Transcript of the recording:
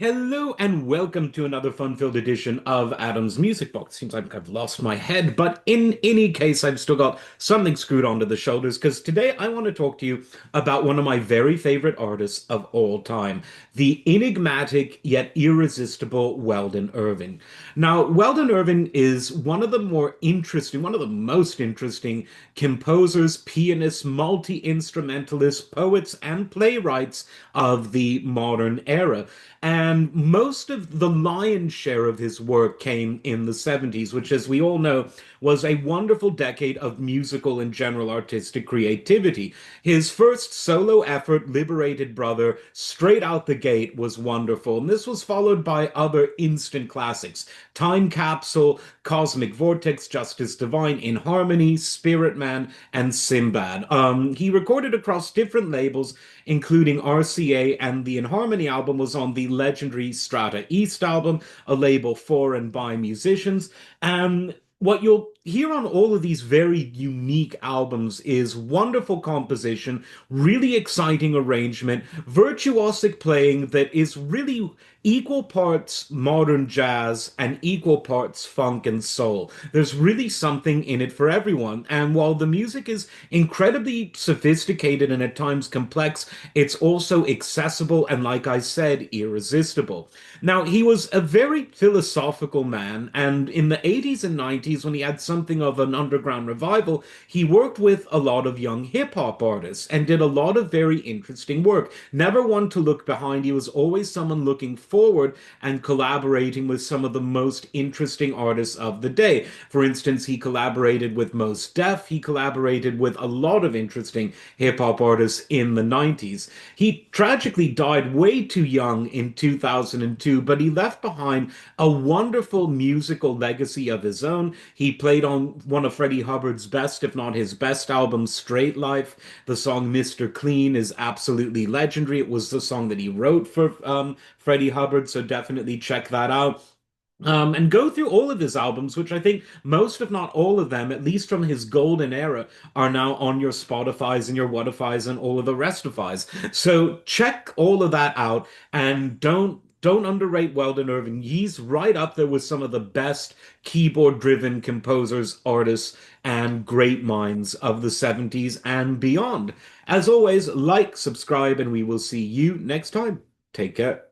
Hello and welcome to another fun-filled edition of Adam's Music Box. Seems like I've lost my head, but in any case, I've still got something screwed onto the shoulders because today I want to talk to you about one of my very favorite artists of all time, the enigmatic yet irresistible Weldon Irvine. Now, Weldon Irvine is one of the most interesting composers, pianists, multi-instrumentalists, poets, and playwrights of the modern era. And most of the lion's share of his work came in the 70s, which, as we all know, was a wonderful decade of musical and general artistic creativity. His first solo effort, Liberated Brother, straight out the gate, was wonderful. And this was followed by other instant classics: Time Capsule, Cosmic Vortex, Justice Divine, In Harmony, Spirit Man, and Sinbad. He recorded across different labels, including RCA, and the In Harmony album was on the legendary Strata East album, a label for and by musicians. And what you'll hear on all of these very unique albums is wonderful composition, really exciting arrangement, virtuosic playing that is really equal parts modern jazz and equal parts funk and soul. There's really something in it for everyone. And while the music is incredibly sophisticated and at times complex, it's also accessible and, like I said, irresistible. Now, he was a very philosophical man, and in the 80s and 90s, when he had something of an underground revival, he worked with a lot of young hip hop artists and did a lot of very interesting work. Never one to look behind. He was always someone looking forward and collaborating with some of the most interesting artists of the day. For instance, he collaborated with Mos Def. He collaborated with a lot of interesting hip hop artists in the 90s. He tragically died way too young in 2002, but he left behind a wonderful musical legacy of his own. He played on one of Freddie Hubbard's best, if not his best album, Straight Life. The song Mr. Clean is absolutely legendary. It was the song that he wrote for Freddie Hubbard, so definitely check that out. And go through all of his albums, which I think most, if not all of them, at least from his golden era, are now on your Spotify's and your Whatifies and all of the restifies. So check all of that out and don't underrate Weldon Irving. He's right up there with some of the best keyboard-driven composers, artists, and great minds of the 70s and beyond. As always, like, subscribe, and we will see you next time. Take care.